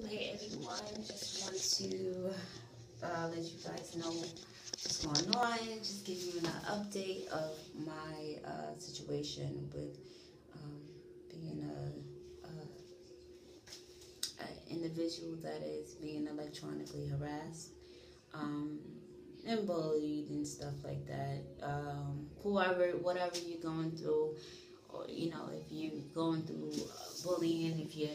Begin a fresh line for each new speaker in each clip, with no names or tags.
Hey everyone, just want to let you guys know what's going on. Just give you an update of my situation with being a individual that is being electronically harassed and bullied and stuff like that. Whatever you're going through, or if you're going through bullying, if you're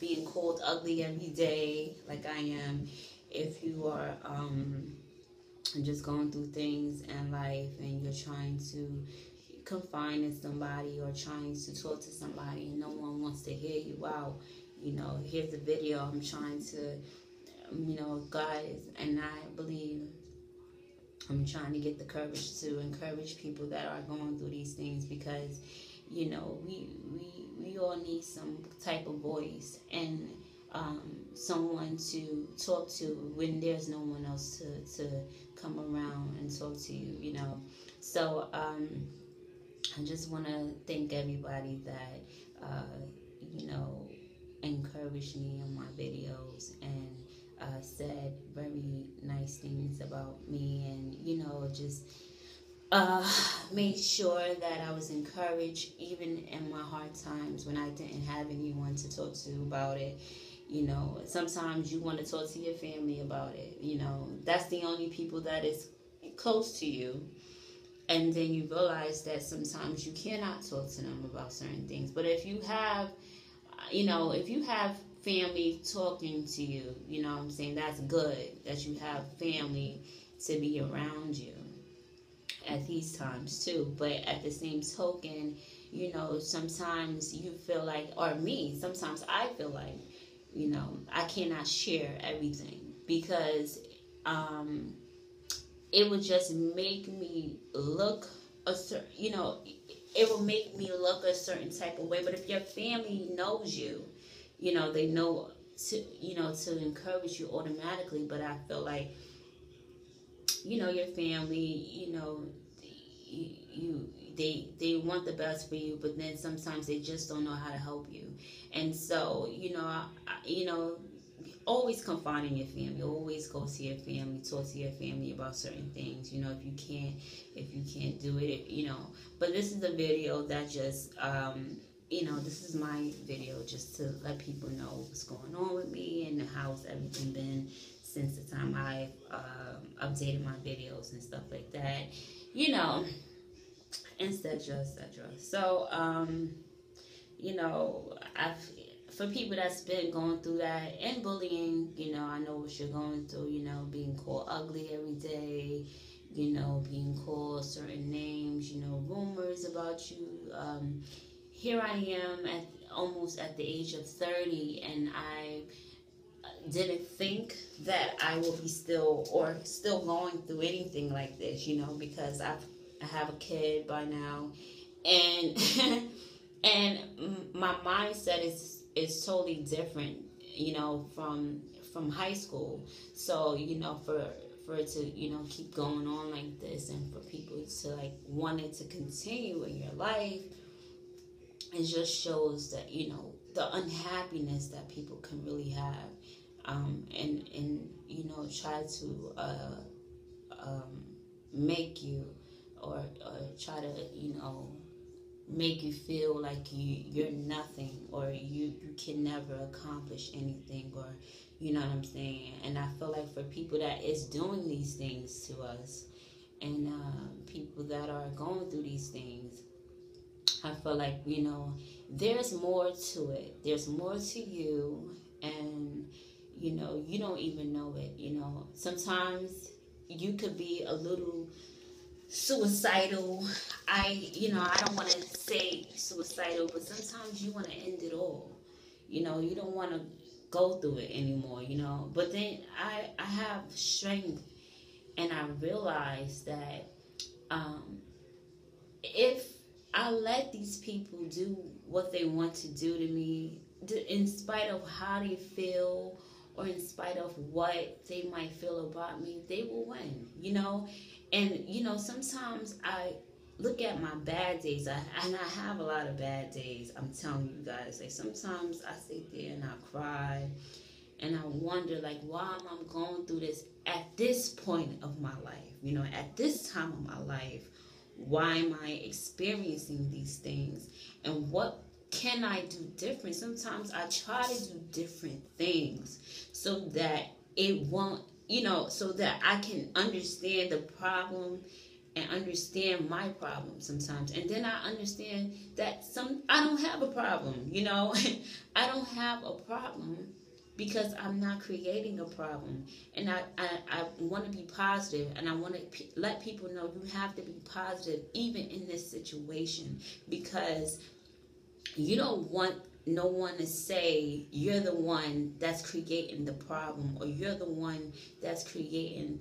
being called ugly every day like I am, if you are just going through things in life and you're trying to confine in somebody or trying to talk to somebody and no one wants to hear you out, here's the video. I'm trying to, guys, and I believe I'm trying to get the courage to encourage people that are going through these things, because we all need some type of voice and someone to talk to when there's no one else to come around and talk to you. So I just want to thank everybody that encouraged me on my videos and said very nice things about me, and just made sure that I was encouraged even in my hard times when I didn't have anyone to talk to about it. Sometimes you want to talk to your family about it. That's the only people that is close to you. And then you realize that sometimes you cannot talk to them about certain things. But if you have, family talking to you, what I'm saying, that's good that you have family to be around you at these times too. But at the same token, sometimes you feel like, or me, sometimes I feel like, I cannot share everything, because it would just make me look it will make me look a certain type of way. But if your family knows you, they know to encourage you automatically. But I feel like, your family, they want the best for you, but then sometimes they just don't know how to help you. And so, always confide in your family. Always go to your family, talk to your family about certain things. If you can't do it, But this is a video that just, this is my video just to let people know what's going on with me and how's everything been since the time I've updated my videos and stuff like that. Etc. So, for people that's been going through that and bullying, I know what you're going through, being called ugly every day, being called certain names, rumors about you. Here I am almost at the age of 30, and I didn't think that I will be still going through anything like this, because I have a kid by now, and and my mindset is totally different, from high school. So, for it to, keep going on like this, and for people to want it to continue in your life, it just shows that, the unhappiness that people can really have, and try to make you, or try to, make you feel like you're nothing, or you can never accomplish anything, or what I'm saying. And I feel like for people that is doing these things to us, and people that are going through these things, I feel like, there's more to it. There's more to you, and you don't even know it. Sometimes you could be a little suicidal. I don't want to say suicidal, but sometimes you want to end it all. You don't want to go through it anymore, But then I have strength, and I realize that if I let these people do what they want to do to me, in spite of how they feel, or in spite of what they might feel about me, they will win, And, sometimes I look at my bad days, and I have a lot of bad days, I'm telling you guys. Like, sometimes I sit there and I cry, and I wonder, like, why am I going through this at this point of my life? At this time of my life, why am I experiencing these things? And what can I do different? Sometimes I try to do different things so that it won't, so that I can understand the problem and understand my problem sometimes. And then I understand that I don't have a problem, I don't have a problem because I'm not creating a problem. And I want to be positive, and I want to let people know you have to be positive even in this situation, because you don't want no one to say you're the one that's creating the problem, or you're the one that's creating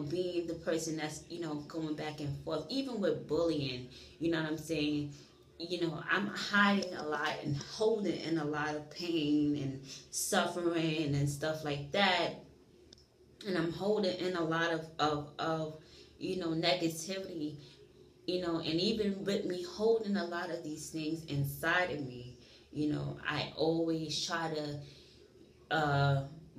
being the person that's going back and forth. Even with bullying, you know what I'm saying, I'm hiding a lot and holding in a lot of pain and suffering and stuff like that, and I'm holding in a lot of negativity, and even with me holding a lot of these things inside of me, I always try to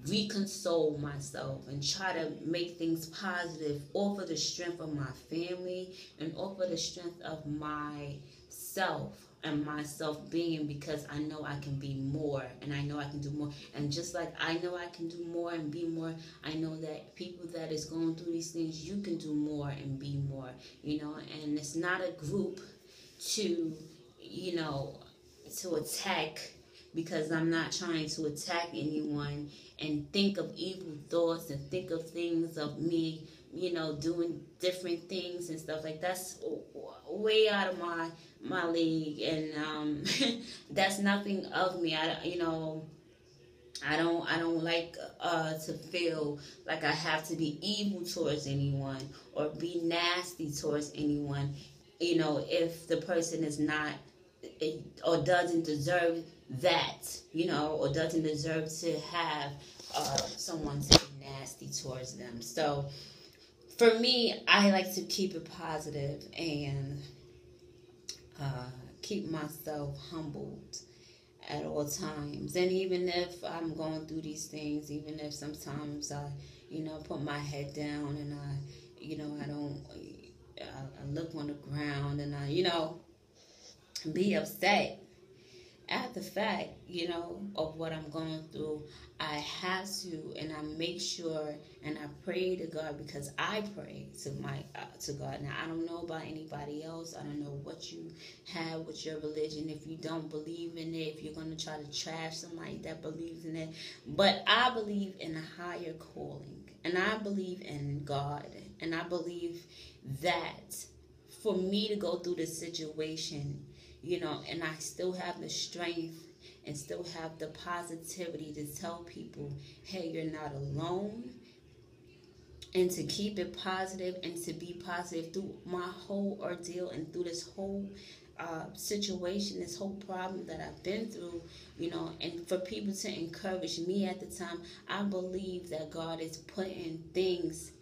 reconsole myself and try to make things positive off of the strength of my family and off of the strength of myself and my self-being, because I know I can be more, and I know I can do more. And just like I know I can do more and be more, I know that people that is going through these things, you can do more and be more, and it's not a group to, to attack, because I'm not trying to attack anyone and think of evil thoughts and think of things of me, doing different things and stuff like that's way out of my league, and that's nothing of me. I don't like to feel like I have to be evil towards anyone or be nasty towards anyone, if the person is not or doesn't deserve that, or doesn't deserve to have someone to be nasty towards them. So for me, I like to keep it positive and keep myself humbled at all times. And even if I'm going through these things, even if sometimes I, put my head down and I don't, I look on the ground and I, be upset at the fact, of what I'm going through, I have to, and I make sure, and I pray to God, because I pray to God. Now, I don't know about anybody else. I don't know what you have with your religion. If you don't believe in it, if you're going to try to trash somebody that believes in it, but I believe in a higher calling, and I believe in God, and I believe that for me to go through this situation, and I still have the strength and still have the positivity to tell people, hey, you're not alone, and to keep it positive and to be positive through my whole ordeal and through this whole situation, this whole problem that I've been through, and for people to encourage me at the time. I believe that God is putting things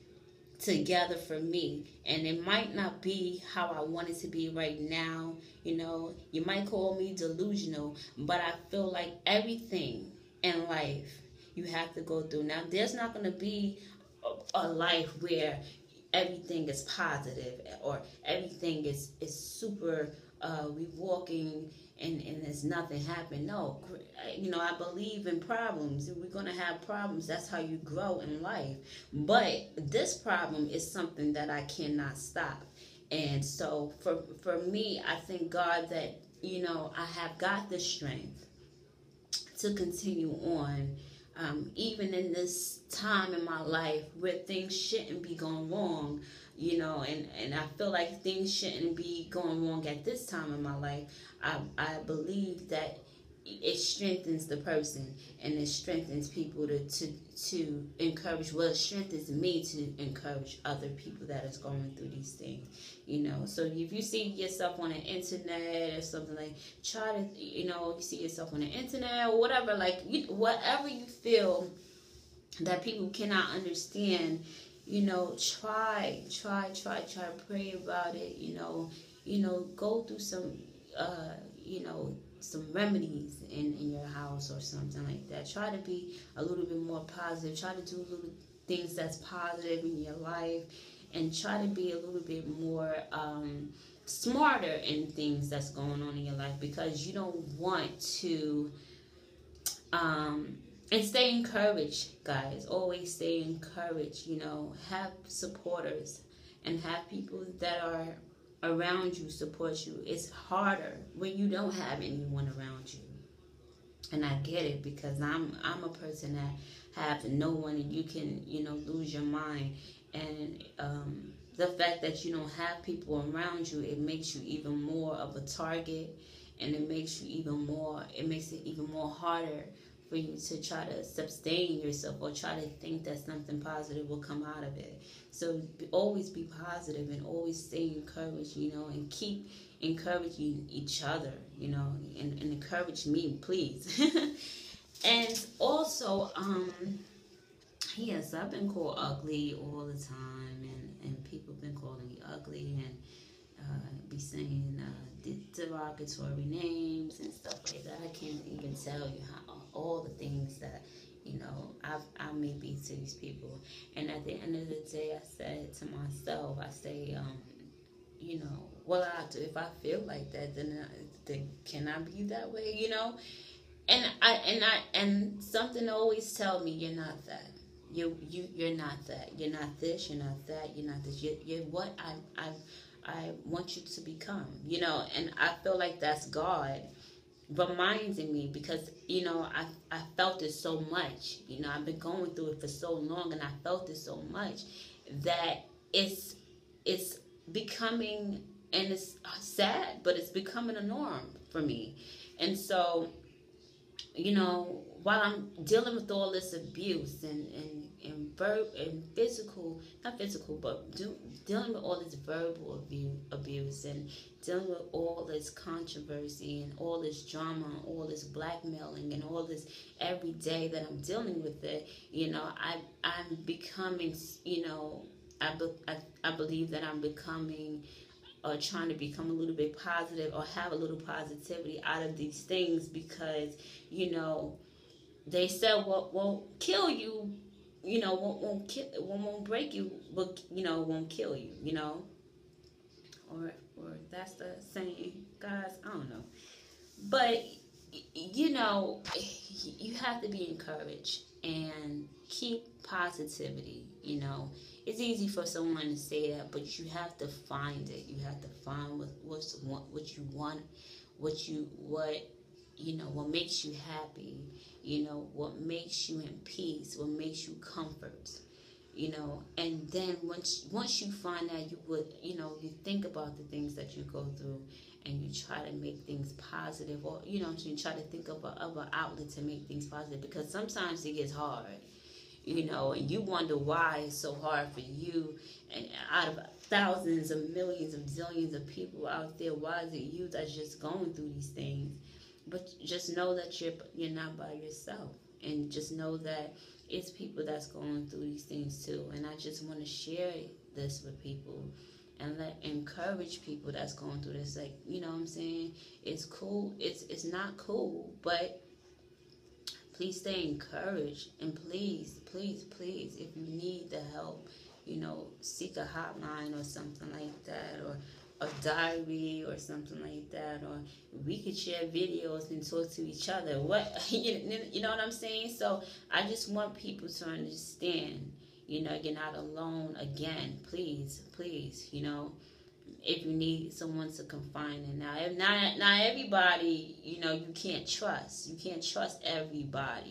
together for me, and it might not be how I want it to be right now. You might call me delusional, but I feel like everything in life you have to go through. Now, there's not going to be a life where everything is positive or everything is super we walking and there's nothing happening. No, I believe in problems. We're going to have problems. That's how you grow in life. But this problem is something that I cannot stop. And so for me, I thank God that, I have got the strength to continue on, even in this time in my life where things shouldn't be going wrong, and I feel like things shouldn't be going wrong at this time in my life. I believe that it strengthens the person, and it strengthens people to encourage. Well, it strengthens me to encourage other people that is going through these things. So if you see yourself on the internet or something, like, try to, you see yourself on the internet or whatever, like, whatever you feel that people cannot understand, try, pray about it, go through some, you know, some remedies in your house or something like that. Try to be a little bit more positive. Try to do little things that's positive in your life, and try to be a little bit more smarter in things that's going on in your life, because you don't want to um, and stay encouraged, guys. Always stay encouraged. You know, have supporters and have people that are around you support you. It's harder when you don't have anyone around you, and I get it, because I'm a person that have no one, and you can, you know, lose your mind. And the fact that you don't have people around you, it makes you even more of a target, and it makes it even more harder for you to try to sustain yourself, or try to think that something positive will come out of it. So always be positive, and always stay encouraged, you know, and keep encouraging each other, you know, and encourage me, please. And also, yes, I've been called ugly all the time, and people been calling me ugly, and be saying derogatory names and stuff like that. I can't even tell you how all the things that, you know, I may be to these people. And at the end of the day, I said to myself, I say, you know, well, if I feel like that, then can I be that way, you know? And something always tell me, you're not that. You're not that. You're not this. You're not that. You're not this. You're what I want you to become. You know, and I feel like that's God reminding me, because you know I felt it so much. You know, I've been going through it for so long, and I felt it so much that it's becoming, and it's sad, but it's becoming a norm for me. And so, you know, while I'm dealing with all this abuse and physical, not physical, but dealing with all this verbal abuse, and dealing with all this controversy and all this drama, and all this blackmailing, and all this every day that I'm dealing with it, you know, I'm becoming, you know, I believe that I'm becoming, or trying to become a little bit positive, or have a little positivity out of these things, because you know they said what won't kill you, you know, won't break you, but you know won't kill you, you know, or that's the saying, guys. I don't know, but you know, you have to be encouraged and keep positivity. You know, it's easy for someone to say that, but you have to find it. You have to find what you want, what you know, what makes you happy. You know, what makes you in peace, what makes you comfort. You know, and then once you find that, you would, you know, you think about the things that you go through, and you try to make things positive, or you know, you try to think of an outlet to make things positive, because sometimes it gets hard, you know, and you wonder why it's so hard for you, and out of thousands of millions of zillions of people out there, why is it you that's just going through these things? But just know that you're not by yourself, and just know that it's people that's going through these things too. And I just want to share this with people, and encourage people that's going through this. Like, you know what I'm saying? It's cool. It's not cool, but please stay encouraged, and please, if you need the help, you know, seek a hotline or something like that, or a diary or something like that, or we could share videos and talk to each other. What you know what I'm saying? So I just want people to understand, you know, you're not alone. Again, please, you know, if you need someone to confide in. Now, if not everybody, you know, you can't trust everybody,